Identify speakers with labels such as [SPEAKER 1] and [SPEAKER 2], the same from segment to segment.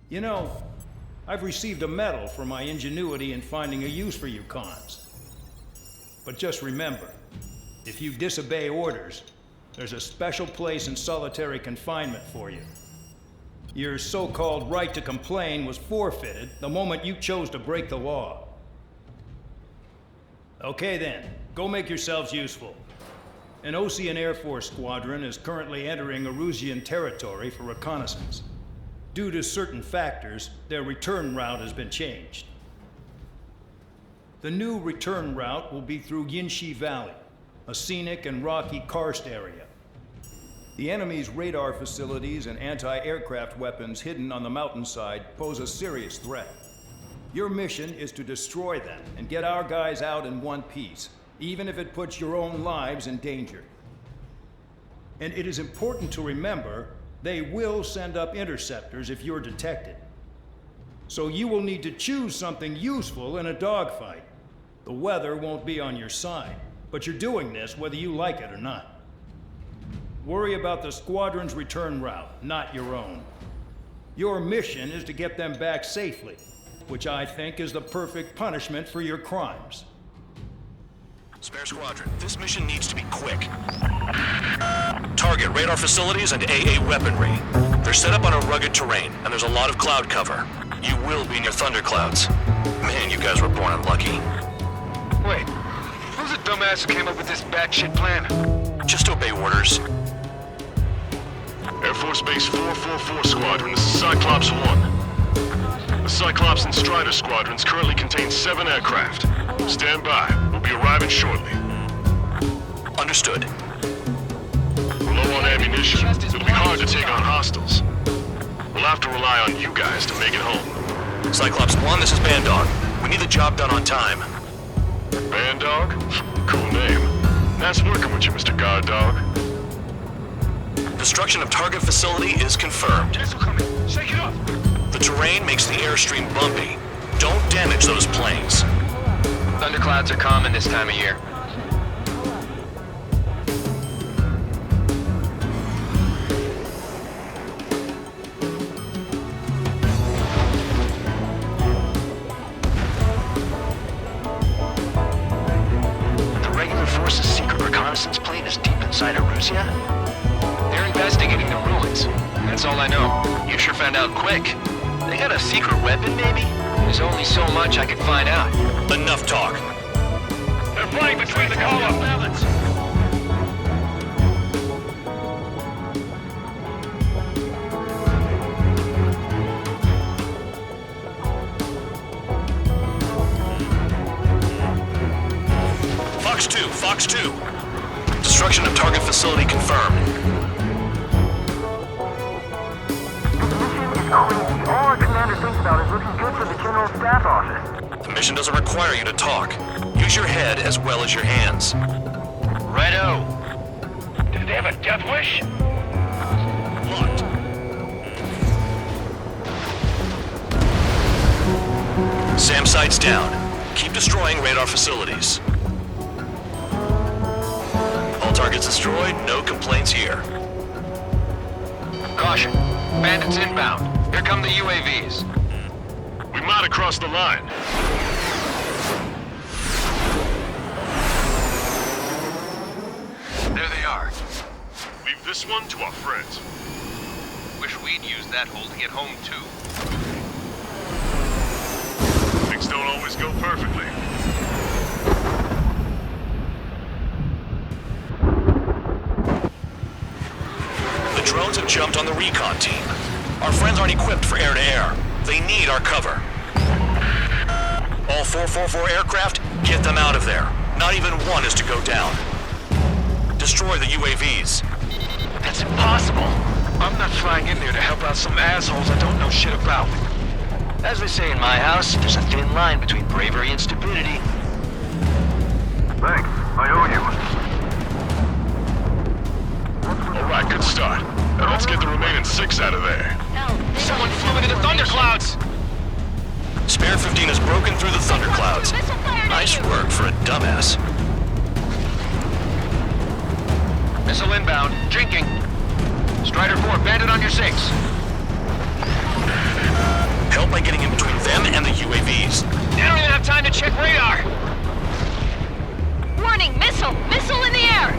[SPEAKER 1] You know, I've received a medal for my ingenuity in finding a use for you cons. But just remember, if you disobey orders, there's a special place in solitary confinement for you. Your so-called right to complain was forfeited the moment you chose to break the law. Okay then, go make yourselves useful. An Osean Air Force squadron is currently entering Erusian territory for reconnaissance. Due to certain factors, their return route has been changed. The new return route will be through Yinshi Valley, a scenic and rocky karst area. The enemy's radar facilities and anti-aircraft weapons hidden on the mountainside pose a serious threat. Your mission is to destroy them and get our guys out in one piece, even if it puts your own lives in danger. And it is important to remember, they will send up interceptors if you're detected. So you will need to choose something useful in a dogfight. The weather won't be on your side, but you're doing this whether you like it or not. Worry about the squadron's return route, not your own. Your mission is to get them back safely, which I think is the perfect punishment for your crimes.
[SPEAKER 2] Spare Squadron, this mission needs to be quick. Target radar facilities and AA weaponry. They're set up on a rugged terrain, and there's a lot of cloud cover. You will be near thunderclouds. Man, you guys were born unlucky.
[SPEAKER 3] Wait, who's the dumbass who came up with this batshit plan?
[SPEAKER 2] Just obey orders.
[SPEAKER 4] Air Force Base 444 Squadron, this is Cyclops 1. The Cyclops and Strider squadrons currently contain 7 aircraft. Stand by. We'll be arriving shortly.
[SPEAKER 2] Understood.
[SPEAKER 4] We're low on ammunition. It'll be hard to take on hostiles. We'll have to rely on you guys to make it home.
[SPEAKER 2] Cyclops 1, this is Bandog. We need the job done on time.
[SPEAKER 4] Bandog? Cool name. Nice working with you, Mr. Guard Dog.
[SPEAKER 2] Destruction of target facility is confirmed.
[SPEAKER 3] Missile coming. Shake it off.
[SPEAKER 2] The terrain makes the airstream bumpy. Don't damage those planes.
[SPEAKER 3] Thunderclouds are common this time of year.
[SPEAKER 5] The regular force's secret reconnaissance plane is deep inside Erusia?
[SPEAKER 3] They're investigating the ruins. That's all I know.
[SPEAKER 5] You sure found out quick. They got a secret weapon, maybe?
[SPEAKER 3] There's only so much I can find out.
[SPEAKER 2] Enough talk.
[SPEAKER 4] They're flying between the columns.
[SPEAKER 2] Fox 2. Destruction of target facility confirmed.
[SPEAKER 6] Crazy. All our commander thinks about is looking good for the General Staff Office.
[SPEAKER 2] The mission doesn't require you to talk. Use your head as well as your hands.
[SPEAKER 5] Righto. Do they have a death wish?
[SPEAKER 2] Locked. SAM sights down. Keep destroying radar facilities. All targets destroyed, no complaints here.
[SPEAKER 3] Caution. Bandits inbound. Here come the UAVs.
[SPEAKER 4] We might have crossed the line.
[SPEAKER 3] There they are.
[SPEAKER 4] Leave this one to our friends.
[SPEAKER 3] Wish we'd used that hole to get home, too.
[SPEAKER 4] Things don't always go perfectly.
[SPEAKER 2] The drones have jumped on the recon team. Our friends aren't equipped for air-to-air. They need our cover. All 444 aircraft, get them out of there. Not even one is to go down. Destroy the UAVs.
[SPEAKER 5] That's impossible.
[SPEAKER 3] I'm not flying in there to help out some assholes I don't know shit about.
[SPEAKER 5] As they say in my house, there's a thin line between bravery and stupidity.
[SPEAKER 6] Thanks. I owe you.
[SPEAKER 4] All right, good start. Now let's get the remaining 6 out of there.
[SPEAKER 3] Someone flew into the thunderclouds!
[SPEAKER 2] Spare 15 has broken through the thunderclouds. Nice work for a dumbass.
[SPEAKER 3] Missile inbound. Drinking. Strider 4, bandit on your 6.
[SPEAKER 2] the UAVs.
[SPEAKER 3] They don't even have time to check radar.
[SPEAKER 7] Warning, missile! Missile in the air!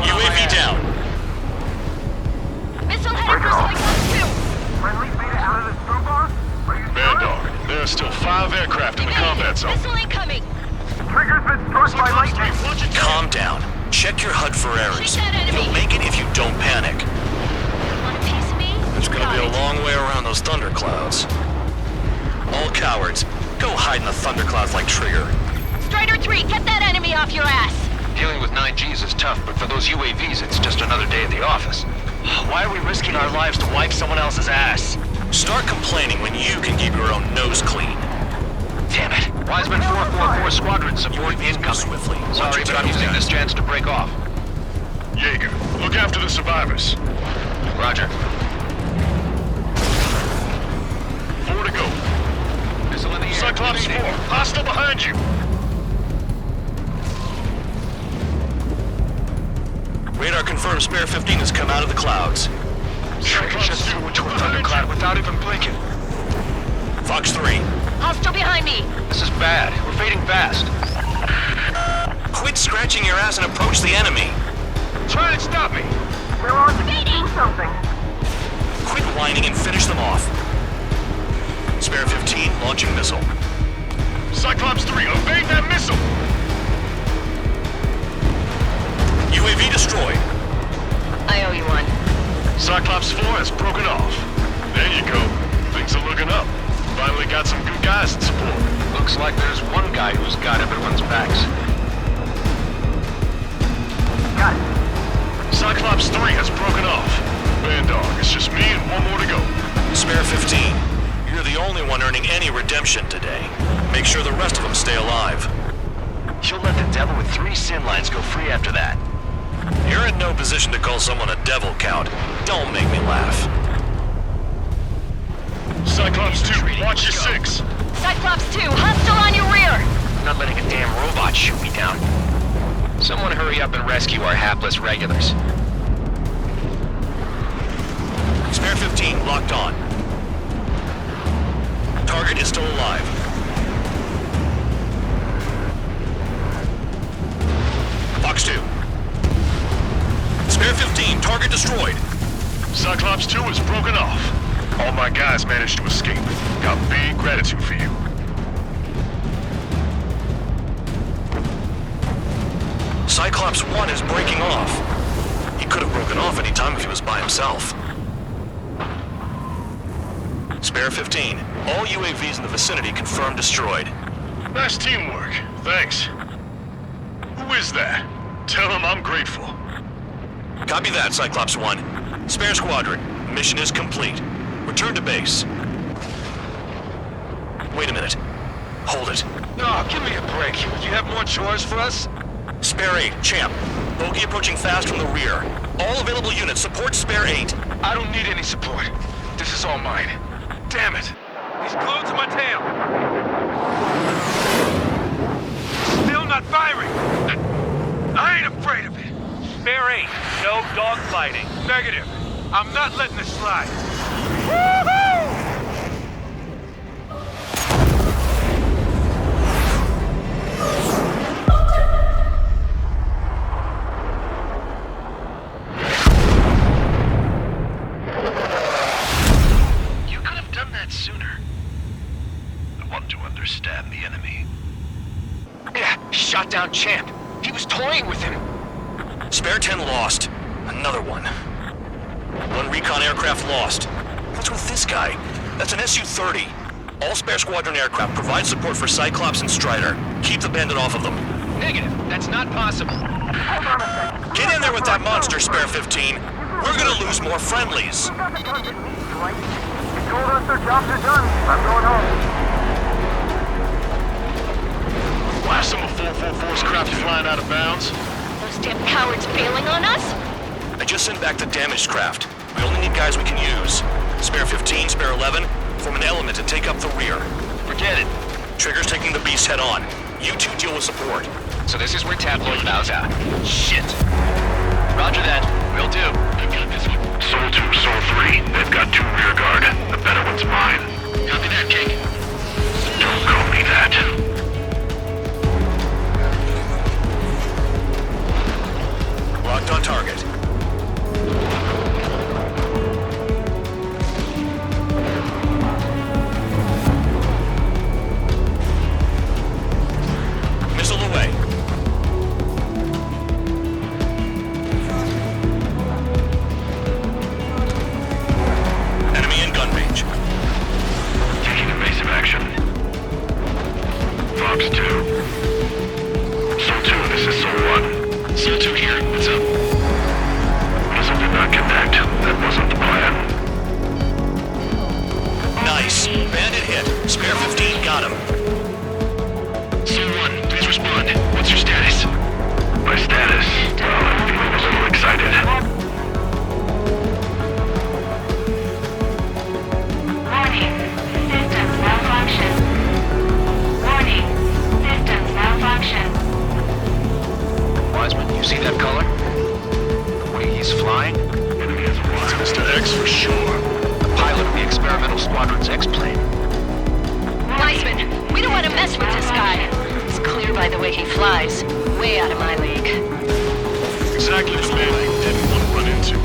[SPEAKER 2] UAV down.
[SPEAKER 7] Missile headed for Cyclops 2!
[SPEAKER 6] Friendly's made it out of the snowball? Are you
[SPEAKER 4] Band
[SPEAKER 6] sure?
[SPEAKER 4] Dog, there are still 5 aircraft in the combat zone.
[SPEAKER 7] Missile incoming!
[SPEAKER 6] Trigger's been struck by
[SPEAKER 4] Cyclops 3,
[SPEAKER 6] lightning.
[SPEAKER 4] watch it.
[SPEAKER 2] Calm down. Check your HUD for errors.
[SPEAKER 7] Shoot that enemy.
[SPEAKER 2] You'll make it if you don't panic.
[SPEAKER 7] Want a piece of me?
[SPEAKER 2] It's gonna
[SPEAKER 7] Got
[SPEAKER 2] be a
[SPEAKER 7] it.
[SPEAKER 2] long way around those thunderclouds. All cowards, go hide in the thunderclouds like Trigger.
[SPEAKER 7] Strider 3, get that enemy off your ass!
[SPEAKER 5] Dealing with 9Gs is tough, but for those UAVs, it's just another day at the office. Why are we risking our lives to wipe someone else's ass?
[SPEAKER 2] Start complaining when you can keep your own nose clean.
[SPEAKER 5] Damn it. Wiseman 444 Squadron support incoming.
[SPEAKER 2] Swiftly.
[SPEAKER 5] Sorry, but I'm using this chance to break off.
[SPEAKER 4] Jaeger, look after the survivors.
[SPEAKER 5] Roger.
[SPEAKER 4] 4 to go.
[SPEAKER 5] Missile in the air.
[SPEAKER 4] Cyclops 4, hostile behind you.
[SPEAKER 2] Radar confirms Spare 15 has come out of the clouds.
[SPEAKER 5] Trigger just flew into a thundercloud without even blinking.
[SPEAKER 2] Fox 3,
[SPEAKER 7] Hostile behind me!
[SPEAKER 5] This is bad. We're fading fast.
[SPEAKER 2] quit scratching your ass and approach the enemy.
[SPEAKER 3] Trying to stop me.
[SPEAKER 6] They're on to do something.
[SPEAKER 2] Quit whining and finish them off. Spare 15 launching missile.
[SPEAKER 4] Cyclops 3, evade that missile.
[SPEAKER 2] UAV destroyed.
[SPEAKER 7] I owe you one.
[SPEAKER 4] Cyclops 4 has broken off. There you go. Things are looking up. Finally got some good guys in support.
[SPEAKER 5] Looks like there's one guy who's got everyone's backs.
[SPEAKER 6] Got it.
[SPEAKER 4] Cyclops 3 has broken off. Band Dog, it's just me and one more to go.
[SPEAKER 2] Spare 15, you're the only one earning any redemption today. Make sure the rest of them stay alive.
[SPEAKER 5] You'll let the devil with 3 sin lines go free after that.
[SPEAKER 2] You're in no position to call someone a devil, Count. Don't make me laugh.
[SPEAKER 4] Cyclops 2, watch your 6.
[SPEAKER 7] Cyclops 2, hostile on your rear!
[SPEAKER 5] I'm not letting a damn robot shoot me down. Someone hurry up and rescue our hapless regulars.
[SPEAKER 2] Spare 15 locked on. Target is still alive. Fox 2. Spare 15, target destroyed.
[SPEAKER 4] Cyclops 2 is broken off. All my guys managed to escape. Got big gratitude for you.
[SPEAKER 2] Cyclops 1 is breaking off. He could have broken off any time if he was by himself. Spare 15. All UAVs in the vicinity confirmed destroyed.
[SPEAKER 4] Nice teamwork. Thanks. Who is that? Tell him I'm grateful.
[SPEAKER 2] Copy that, Cyclops 1. Spare Squadron. Mission is complete. Return to base. Wait a minute. Hold it.
[SPEAKER 3] No, give me a break. You have more chores for us?
[SPEAKER 2] Spare 8, Champ. Bogey approaching fast from the rear. All available units support Spare 8.
[SPEAKER 3] I don't need any support. This is all mine. Damn it. He's glued to my tail. Still not firing. I ain't afraid of it. Spare 8, no dogfighting. Negative. I'm not letting this slide. Woohoo!
[SPEAKER 5] You could have done that sooner. I want to understand the enemy. Yeah, shot down Champ. He was toying with him.
[SPEAKER 2] Spare 10 lost. Another one. One recon aircraft lost. What's with this guy? That's an Su-30. All Spare Squadron aircraft provide support for Cyclops and Strider. Keep the bandit off of them.
[SPEAKER 5] Negative. That's not possible.
[SPEAKER 6] Hold on a second.
[SPEAKER 2] Get in there with that monster, Spare 15. We're gonna lose more friendlies.
[SPEAKER 6] You got the guns at me, right? You told us their jobs are done. I'm going home.
[SPEAKER 4] Why are some of 444's craft flying out of bounds?
[SPEAKER 7] Those damn cowards bailing on us?
[SPEAKER 2] I just sent back the damaged craft. We only need guys we can use. Spare 15, Spare 11, form an element and take up the rear.
[SPEAKER 5] Forget it.
[SPEAKER 2] Trigger's taking the beast head on. You two deal with support.
[SPEAKER 5] So this is where Tabloid bows out. Shit. Roger that. Will do.
[SPEAKER 4] three. They've got two rear guard. The better one's mine.
[SPEAKER 5] Copy that, King.
[SPEAKER 4] Don't call me that.
[SPEAKER 2] Locked on target. Missile away. Enemy in gun range.
[SPEAKER 4] Taking evasive action. Fox 2. Soul 2, this is Soul 1.
[SPEAKER 5] Soul 2 here. What's up?
[SPEAKER 4] Missile did not connect. That wasn't the plan.
[SPEAKER 2] Nice. Bandit hit. Spare 15 got him.
[SPEAKER 5] Soul 1, please respond. What's your status?
[SPEAKER 4] My status? Well, I'm feeling a little excited.
[SPEAKER 8] Warning. Systems malfunction. Warning. Systems malfunction.
[SPEAKER 5] Wiseman, you see that color? The way he's flying?
[SPEAKER 4] Enemy is alive. It's Mr. X for sure.
[SPEAKER 5] The pilot of the experimental squadron's X-plane.
[SPEAKER 7] Wiseman, we don't want to mess with this guy. It's clear by the way he flies. Way out of my league.
[SPEAKER 4] Exactly the man I didn't want to run into.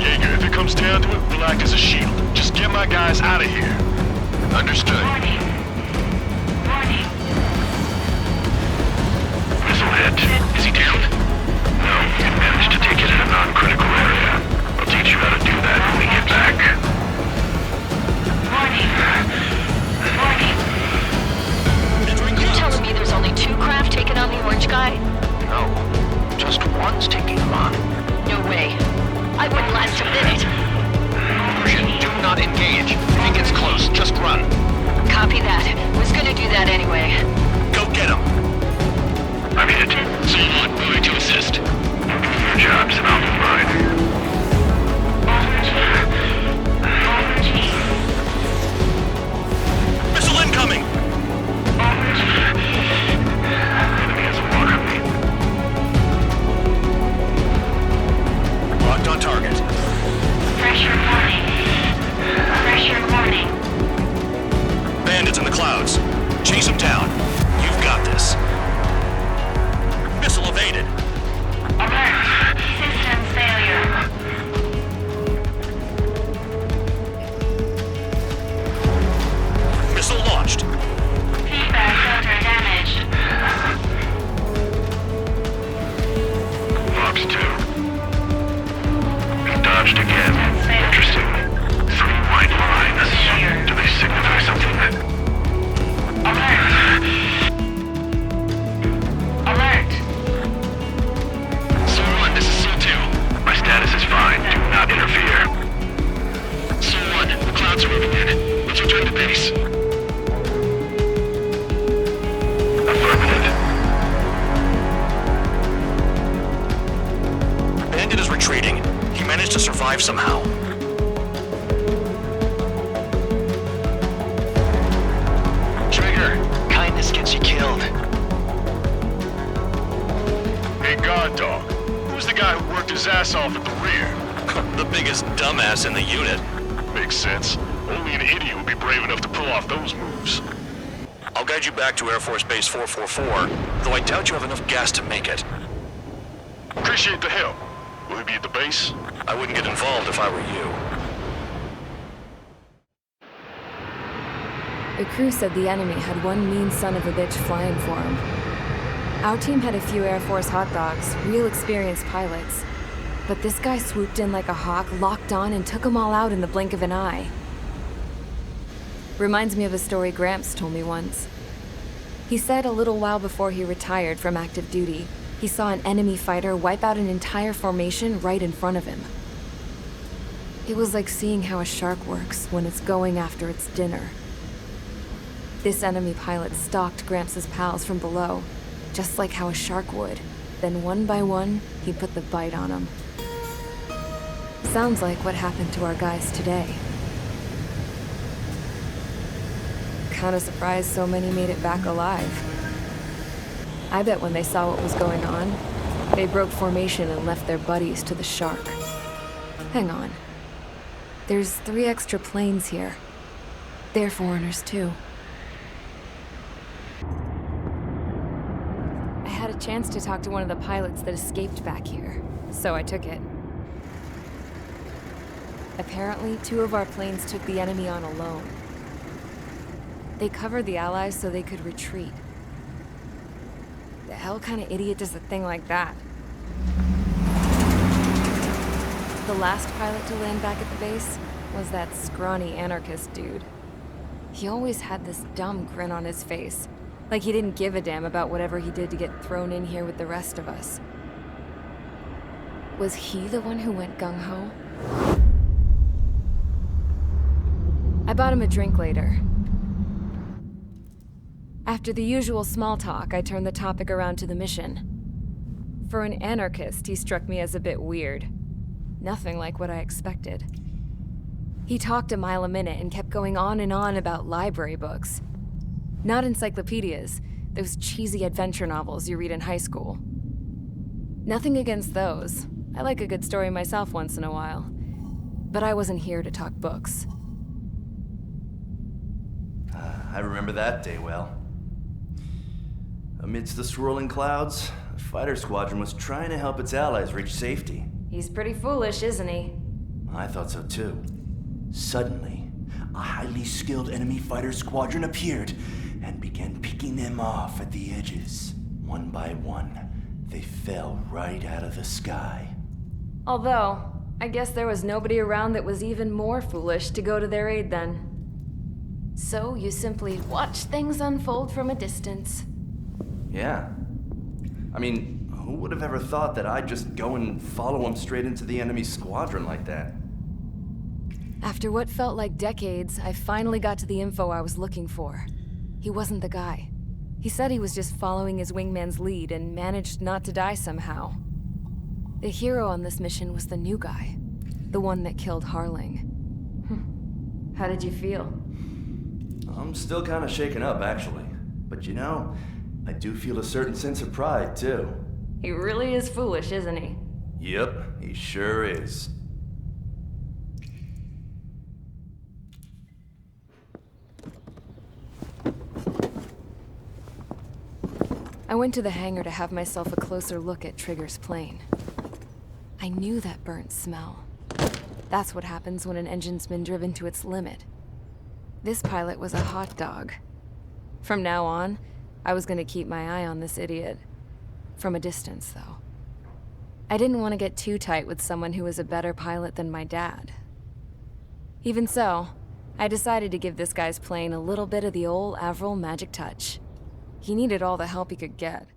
[SPEAKER 4] Jaeger, if it comes down to it, we'll act as a shield. Just get my guys out of here.
[SPEAKER 5] Understood.
[SPEAKER 8] Warning. Warning.
[SPEAKER 4] Missile hit.
[SPEAKER 5] Is he down?
[SPEAKER 4] No, we managed to take it in a non-critical area. I'll teach you how to do that when we get back.
[SPEAKER 8] Warning. Warning.
[SPEAKER 7] You're telling me there's only 2 craft taking on the orange guy?
[SPEAKER 5] No. Just one's taking him on.
[SPEAKER 7] No way. I wouldn't last a minute.
[SPEAKER 5] Persian, do not engage. If he gets close, just run.
[SPEAKER 7] Copy that. Was gonna do that anyway.
[SPEAKER 2] Go get him.
[SPEAKER 4] I'm hit.
[SPEAKER 5] Soul 1, moving to assist.
[SPEAKER 4] Your job's and I'll do mine.
[SPEAKER 2] Missile incoming.
[SPEAKER 4] Enemy has a lock on me.
[SPEAKER 2] Locked on target.
[SPEAKER 8] Pressure warning. Pressure warning.
[SPEAKER 2] Bandits in the clouds. Chase them down. You've got this. Missile evaded.
[SPEAKER 8] Alert. System failure.
[SPEAKER 2] Missile launched.
[SPEAKER 8] Feedback filter damaged.
[SPEAKER 4] Fox 2. He dodged again. Interesting. 3 white lines. Do they signify something?
[SPEAKER 8] Alert. Alert.
[SPEAKER 5] Soul 1, this is Soul 2.
[SPEAKER 4] My status is fine. Do not interfere.
[SPEAKER 5] Soul 1, the clouds are moving in. Let's return to base.
[SPEAKER 4] Affirmative.
[SPEAKER 2] Bandit is retreating. He managed to survive somehow.
[SPEAKER 5] Trigger, kindness gets you killed.
[SPEAKER 4] Hey, guard dog. Who's the guy who worked his ass off at the rear?
[SPEAKER 2] The biggest dumbass in the unit.
[SPEAKER 4] Makes sense. Only an idiot would be brave enough to pull off those moves.
[SPEAKER 2] I'll guide you back to Air Force Base 444, though I doubt you have enough gas to make it.
[SPEAKER 4] Appreciate the help. Will he be at the base?
[SPEAKER 2] I wouldn't get involved if I were you.
[SPEAKER 9] The crew said the enemy had one mean son of a bitch flying for him. Our team had a few Air Force hot dogs, real experienced pilots. But this guy swooped in like a hawk, locked on, and took them all out in the blink of an eye. Reminds me of a story Gramps told me once. He said a little while before he retired from active duty, he saw an enemy fighter wipe out an entire formation right in front of him. It was like seeing how a shark works when it's going after its dinner. This enemy pilot stalked Gramps' pals from below, just like how a shark would. Then one by one, he put the bite on them. Sounds like what happened to our guys today. Kinda surprised so many made it back alive. I bet when they saw what was going on, they broke formation and left their buddies to the shark. Hang on. There's 3 extra planes here. They're foreigners too. I had a chance to talk to one of the pilots that escaped back here, so I took it. Apparently, 2 of our planes took the enemy on alone. They covered the Allies so they could retreat. The hell kind of idiot does a thing like that? The last pilot to land back at the base was that scrawny anarchist dude. He always had this dumb grin on his face, like he didn't give a damn about whatever he did to get thrown in here with the rest of us. Was he the one who went gung-ho? I bought him a drink later. After the usual small talk, I turned the topic around to the mission. For an anarchist, he struck me as a bit weird. Nothing like what I expected. He talked a mile a minute and kept going on and on about library books. Not encyclopedias, those cheesy adventure novels you read in high school. Nothing against those. I like a good story myself once in a while. But I wasn't here to talk books.
[SPEAKER 10] I remember that day well. Amidst the swirling clouds, the fighter squadron was trying to help its allies reach safety.
[SPEAKER 9] He's pretty foolish, isn't he?
[SPEAKER 10] I thought so too. Suddenly, a highly skilled enemy fighter squadron appeared and began picking them off at the edges. One by one, they fell right out of the sky.
[SPEAKER 9] Although, I guess there was nobody around that was even more foolish to go to their aid then. So you simply watch things unfold from a distance.
[SPEAKER 10] Yeah. I mean, who would have ever thought that I'd just go and follow him straight into the enemy squadron like that?
[SPEAKER 9] After what felt like decades, I finally got to the info I was looking for. He wasn't the guy. He said he was just following his wingman's lead and managed not to die somehow. The hero on this mission was the new guy. The one that killed Harling. How did you feel?
[SPEAKER 10] I'm still kind of shaken up, actually. But you know, I do feel a certain sense of pride, too.
[SPEAKER 9] He really is foolish, isn't he?
[SPEAKER 10] Yep, he sure is.
[SPEAKER 9] I went to the hangar to have myself a closer look at Trigger's plane. I knew that burnt smell. That's what happens when an engine's been driven to its limit. This pilot was a hot dog. From now on, I was gonna keep my eye on this idiot. From a distance, though. I didn't want to get too tight with someone who was a better pilot than my dad. Even so, I decided to give this guy's plane a little bit of the old Avril magic touch. He needed all the help he could get.